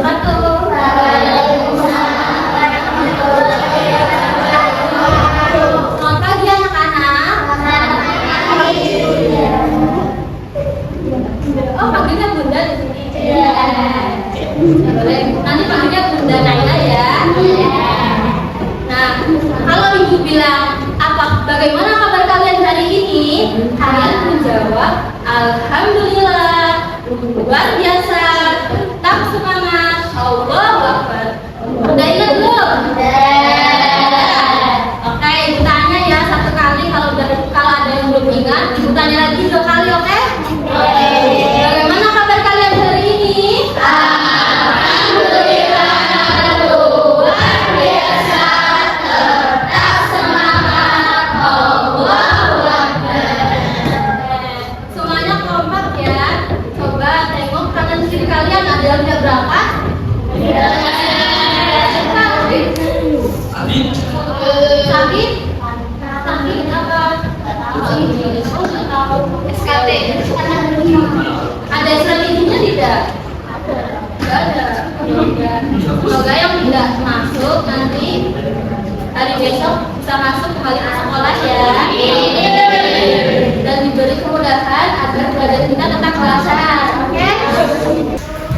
wabarakatuh. Selamat pagi anak-anak. Oh, panggilnya Bunda di sini. Boleh. Nanti panggilnya Bunda Naila ya. Nah, kalau ibu bilang bagaimana kabar kalian hari ini? Kalian menjawab, alhamdulillah, luar biasa, tetap semangat, Allahu Akbar. Udah ingat belum? Oke, ibu tanya ya satu kali. Kalau ada yang belum ingat, ibu tanya lagi 2 kali, oke? Bagaimana kabar kalian hari ini? Kalian ada yang berapa? Sabit apa? SKT. Ada strateginya tidak? Tidak ada. Semoga yang tidak masuk nanti hari besok bisa masuk kembali ke sekolah ya. Dan diberi kemudahan agar belajar kita tetap lancar. Oke?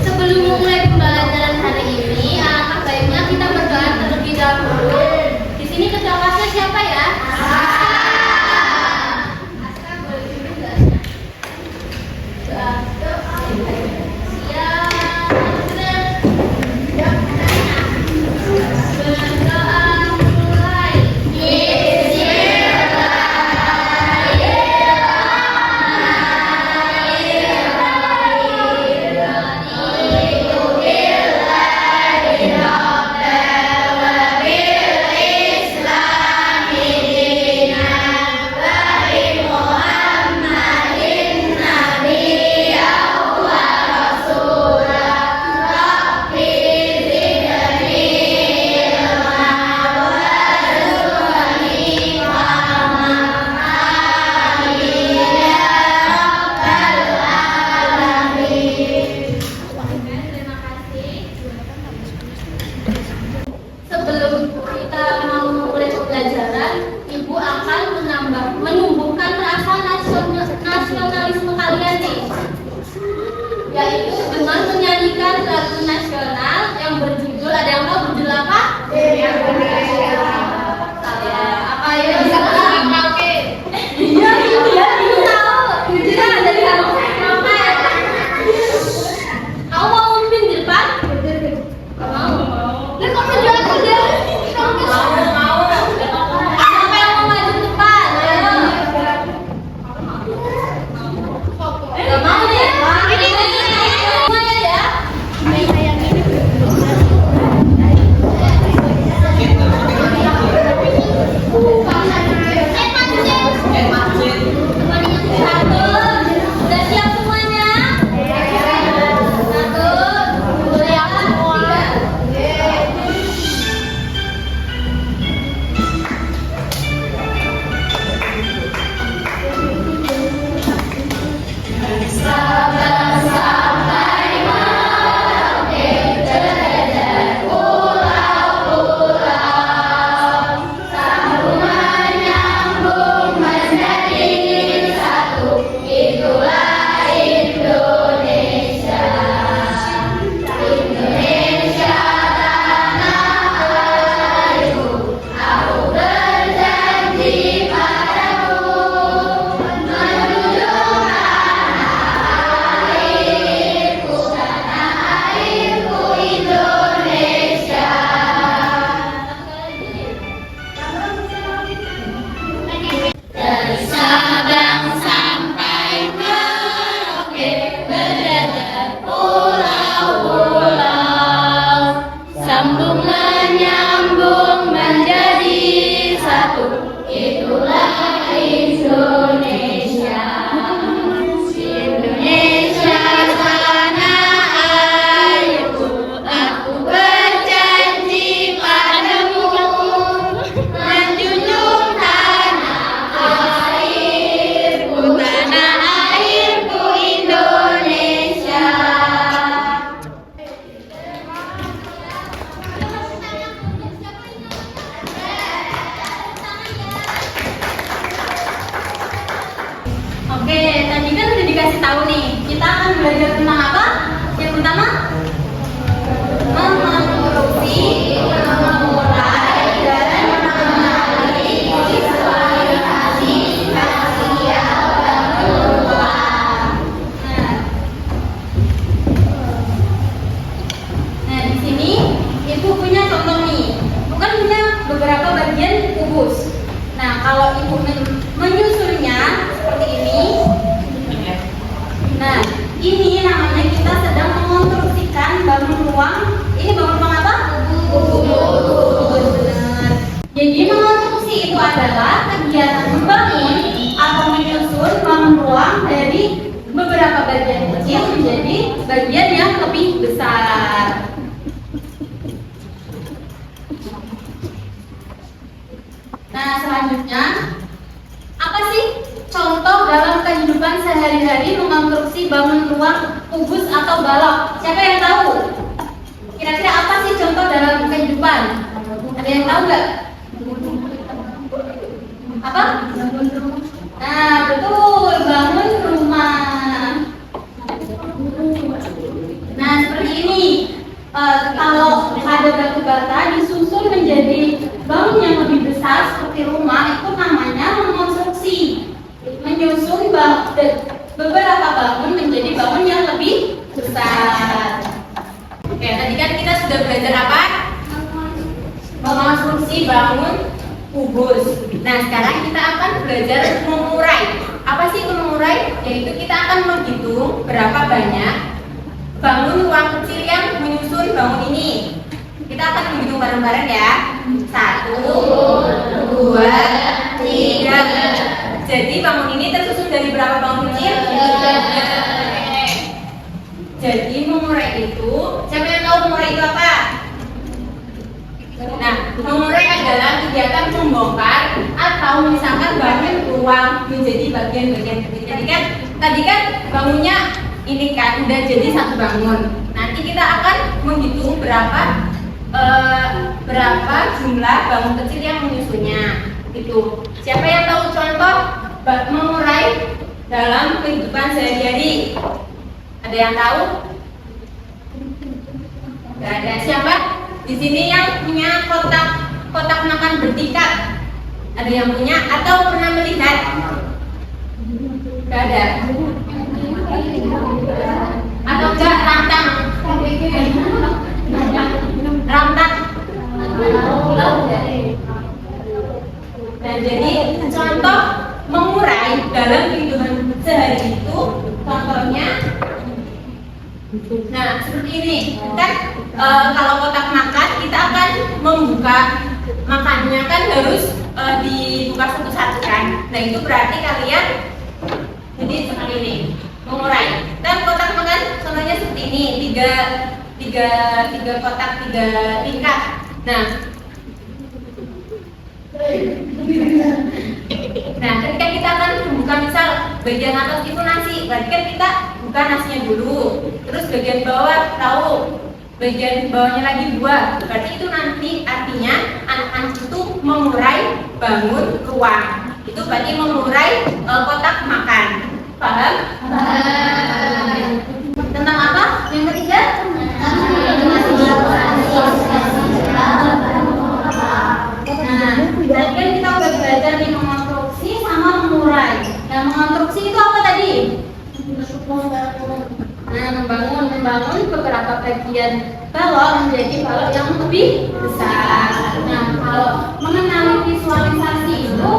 Sebelum memulai pembelajaran hari ini, alangkah baiknya kita berdoa terlebih dahulu. Di sini ketua kelasnya siapa ya? Aska boleh juga. Dengan doa mulai. Bismillahirrahmanirrahim. tadi kan udah dikasih tahu nih. Kita akan belajar tentang apa? Yang pertama, mengonstruksi, memulai, dan mengenali visualisasi spasial ruang. Nah, di sini ibu punya contoh nih. Bukan punya beberapa bagian kubus. Nah, kalau ibu menyusunnya seperti ini. Nah, ini namanya kita sedang mengonstruksikan bangun ruang. Ini bangun ruang apa? Kubus. Benar. Jadi mengonstruksi itu adalah kegiatan membangun atau menyusun bangun ruang dari beberapa bagian kecil menjadi bagian yang lebih besar. Nah, selanjutnya apa sih contoh dalam kehidupan sehari-hari mengonstruksi bangun ruang kubus atau balok? Siapa yang tahu? Kira-kira apa sih contoh dalam kehidupan? Ada yang tahu nggak? Apa? Nah, betul, bangun rumah. Nah, seperti ini. Kalau ada batu bata disusun menjadi bangun yang lebih besar seperti rumah, itu namanya mengonstruksi. Menyusun beberapa bangun menjadi bangun yang lebih besar. Oke, tadi kan kita sudah belajar apa? Mengonstruksi bangun kubus. Nah, sekarang kita akan belajar mengurai. Apa sih mengurai? Yaitu kita akan menghitung berapa banyak bangun ruang kecil yang menyusun bangun ini. Kita akan menghitung bareng-bareng ya. 1, 2, 3. Jadi bangun ini tersusun dari berapa bangun kecil? 3. Jadi mengurai itu, siapa yang tahu mengurai itu apa? Nah, mengurai adalah kegiatan membongkar atau misalkan bangun ruang menjadi bagian-bagian kecil. Jadi kan tadi kan bangunnya ini kan udah jadi satu bangun. Nanti kita akan menghitung berapa jumlah bangun kecil yang menyusunnya. Itu. Siapa yang tahu contoh mengurai dalam kehidupan sehari-hari? Ada yang tahu? Gak ada. Siapa di sini yang punya kotak makan bertingkat? Ada yang punya atau pernah melihat? Gak ada. Atau enggak rantang? Rantang. Nah, jadi contoh mengurai dalam kehidupan sehari itu contohnya, nah seperti ini kan. Kalau kotak makan kita akan membuka makannya kan harus dibuka satu-satu kan. Nah, itu berarti kalian jadi seperti ini mengurai. Dan kotak makan contohnya seperti ini, tiga kotak, 3 tingkat. Nah, ketika kita akan membuka misal bagian atas itu nasi, berarti kan kita buka nasinya dulu. Terus bagian bawah tahu, bagian bawahnya lagi buah. Berarti itu nanti artinya anak-anak itu mengurai bangun ruang. Itu berarti mengurai kotak makan. Paham? Tentang apa? Yang ketiga? Nah, tadi kan kita udah belajar nih mengonstruksi sama mengurai. Nah, mengonstruksi itu apa tadi? Nah, membangun beberapa bagian balok menjadi balok yang lebih besar. Nah, kalau mengenali visualisasi itu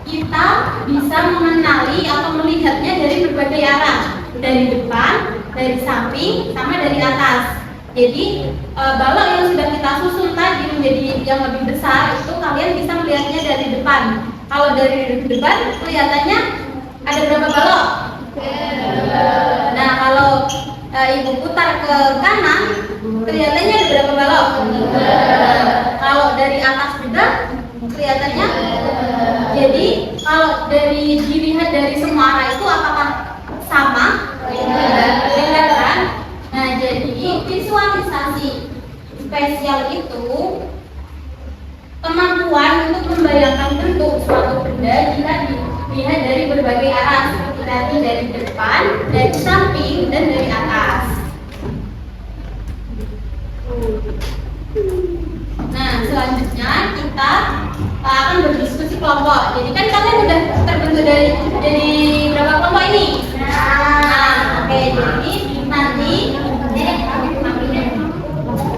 kita bisa mengenali atau melihatnya dari berbagai arah, dari depan, dari samping, sama dari atas. Jadi balok yang sudah kita susun tadi menjadi yang lebih besar itu kalian bisa melihatnya dari depan. Kalau dari depan kelihatannya ada berapa balok? Nah, kalau ibu putar ke kanan kelihatannya ada berapa balok? Kalau dari atas juga kelihatannya. Jadi kalau dilihat dari semua arah itu apakah sama? Beda kan? Nah, jadi visualisasi spesial itu kemampuan untuk membayangkan bentuk suatu benda jika dilihat dari berbagai arah seperti berarti dari depan, dari samping, dan dari atas. Nah, selanjutnya kita akan berdiskusi kelompok. Jadi kan kalian udah terbentuk dari berapa kelompok ini? Nah, oke. Jadi nanti 6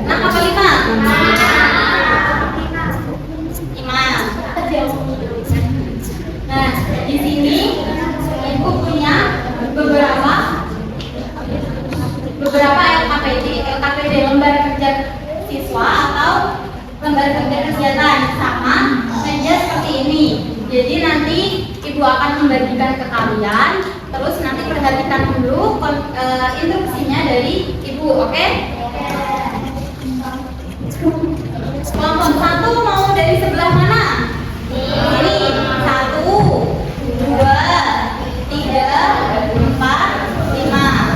apa 5? 5. Nah, di sini ibu punya beberapa LKPD, lembar kerja siswa atau lembar kerja kegiatan sama meja seperti ini. Jadi nanti ibu akan membagikan ke kalian, terus nanti perhatikan dulu instruksinya dari ibu, oke? Kelompok 1 mau dari sebelah mana? Ini 1, 2, 3, 4, 5.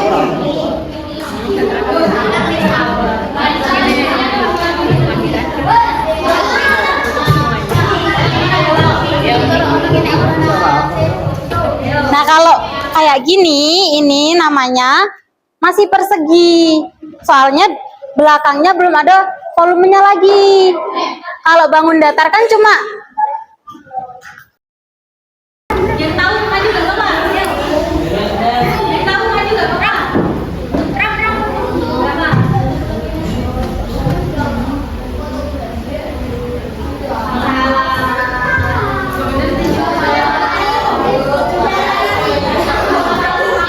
Nah, kalau kayak gini, ini namanya masih persegi. Soalnya belakangnya belum ada volumenya lagi. Kalau bangun datar kan cuma Yang tahu maju gak apa? Yang tahu maju gak apa? Berapa?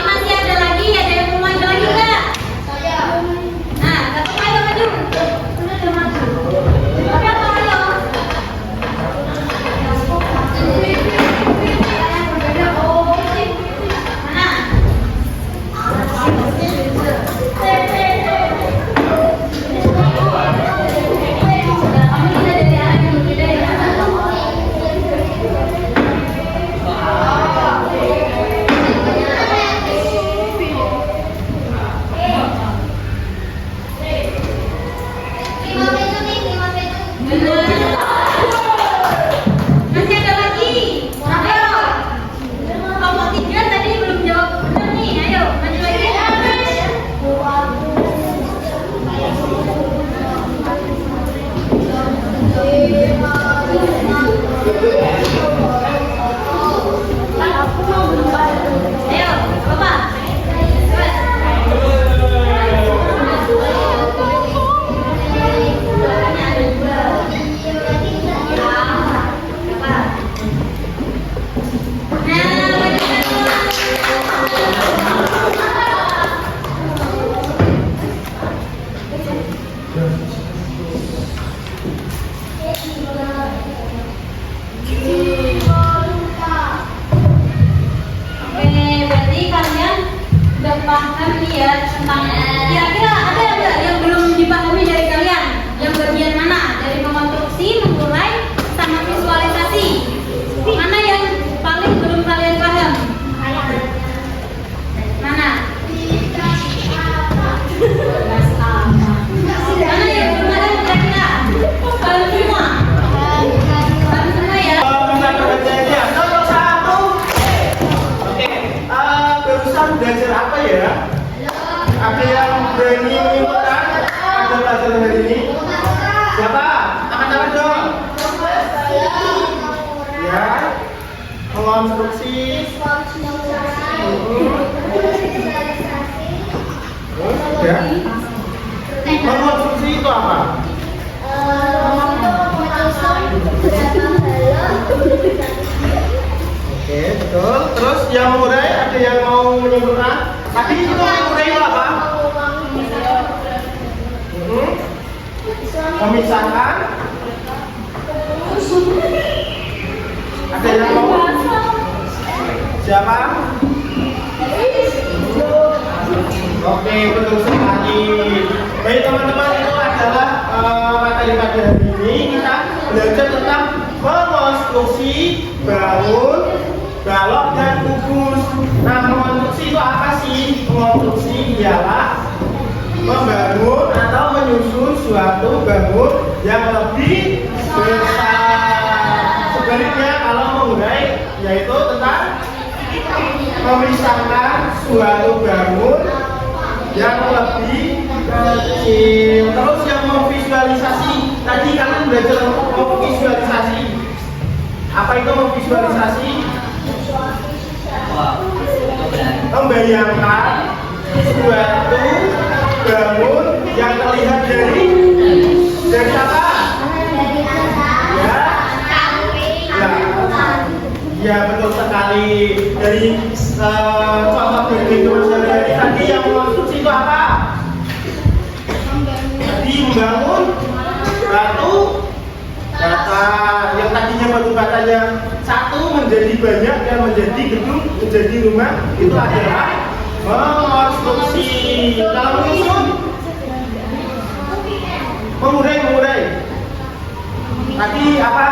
Masih ada lagi, ada yang mau maju lagi nggak? Nah, satu ayo maju. Tapi apa ayo? Masih ada lagi. Ayo. Kelompok 3 tadi belum jawab benar nih. Ayo, maju lagi. Ayo, Bapak. Oke, berarti kalian udah paham nih ya tentang kira-kira ada nggak yang belum dipahami dari kalian? Yang bagian mana? Dari mengonstruksi, memulai, sama visualisasi. Mana yang paling belum kalian paham? Mana? Mana yang belum ada kira-kira? Kalian semua? Kalian semua ya? Barusan belajar apa ya? Ada yang berani menyimpulkan ada pelajaran hari ini? Siapa? Angkat tangan dong. Ya. Mengonstruksi. Ya. Mengonstruksi itu apa? Oke, betul. Terus yang mengurai, ada yang mau menyimpulkan? Tadi itu mengurai itu apa? Memisahkan. Ada yang mau? Siapa? Oke, betul sekali. Baik teman-teman, itu adalah materi pada hari ini. Kita belajar tentang mengonstruksi, bangun, balok, dan kubus. Nah, mengonstruksi itu apa sih? Mengonstruksi ialah membangun atau menyusun suatu bangun yang lebih besar. Sebaliknya kalau mengurai yaitu tentang memisahkan suatu bangun yang lebih kecil. Terus yang memvisualisasi, tadi kalian belajar memvisualisasi. Apa itu memvisualisasi? Membayangkan suatu bangun yang terlihat dari apa? Ya, betul sekali. Dari contoh kehidupan sehari-hari tadi yang mengonstruksi itu apa? Tadi membangun batu bata yang tadinya batu batanya satu menjadi banyak dan menjadi gedung, menjadi rumah, itu adalah mengonstruksi. Kalau menyusun, mengurai. Tadi apa?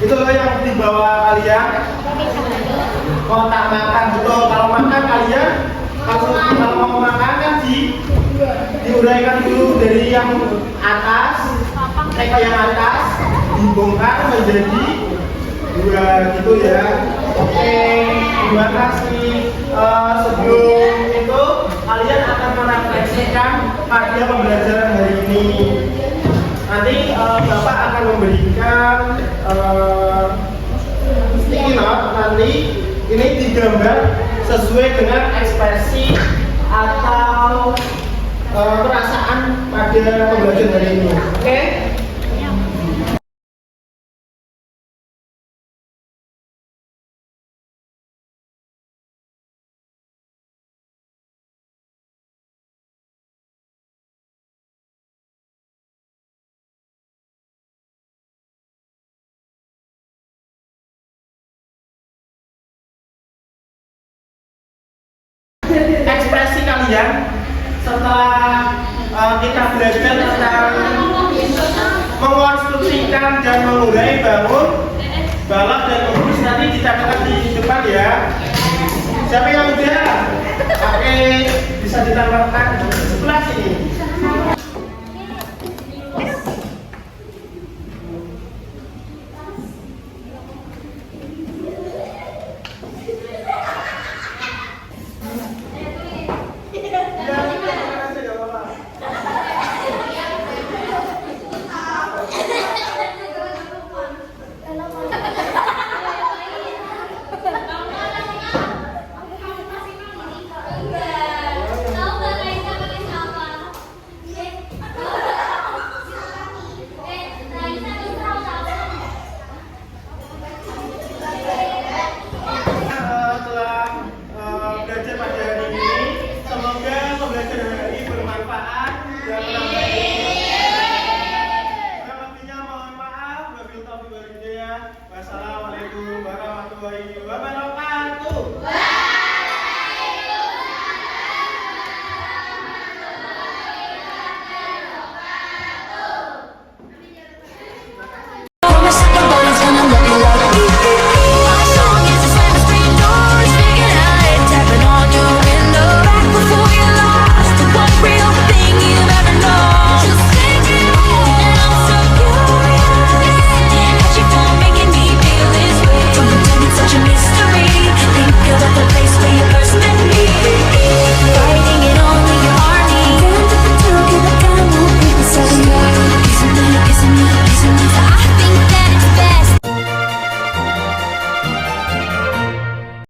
Itu loh yang dibawa kalian kotak makan. Betul, kalau makan kalian kalau uraikan dulu dari yang atas, yang atas dibongkar menjadi dua gitu ya. Oke, terima kasih. Sebelum itu kalian akan merefleksikan pada pembelajaran hari ini. Nanti Bapak akan memberikan sticky note. Nanti ini digambar sesuai dengan ekspresi atau perasaan pada pembelajaran hari ini. Oke? Ekspresi kalian setelah kita belajar tentang mengonstruksikan dan mengurai bangun, balok dan kubus nanti dicatatkan di depan ya. Siapa yang udah? Oke, bisa ditambahkan di sebelah sini. Belajar pada hari ini, semoga pembelajaran hari ini bermanfaat dan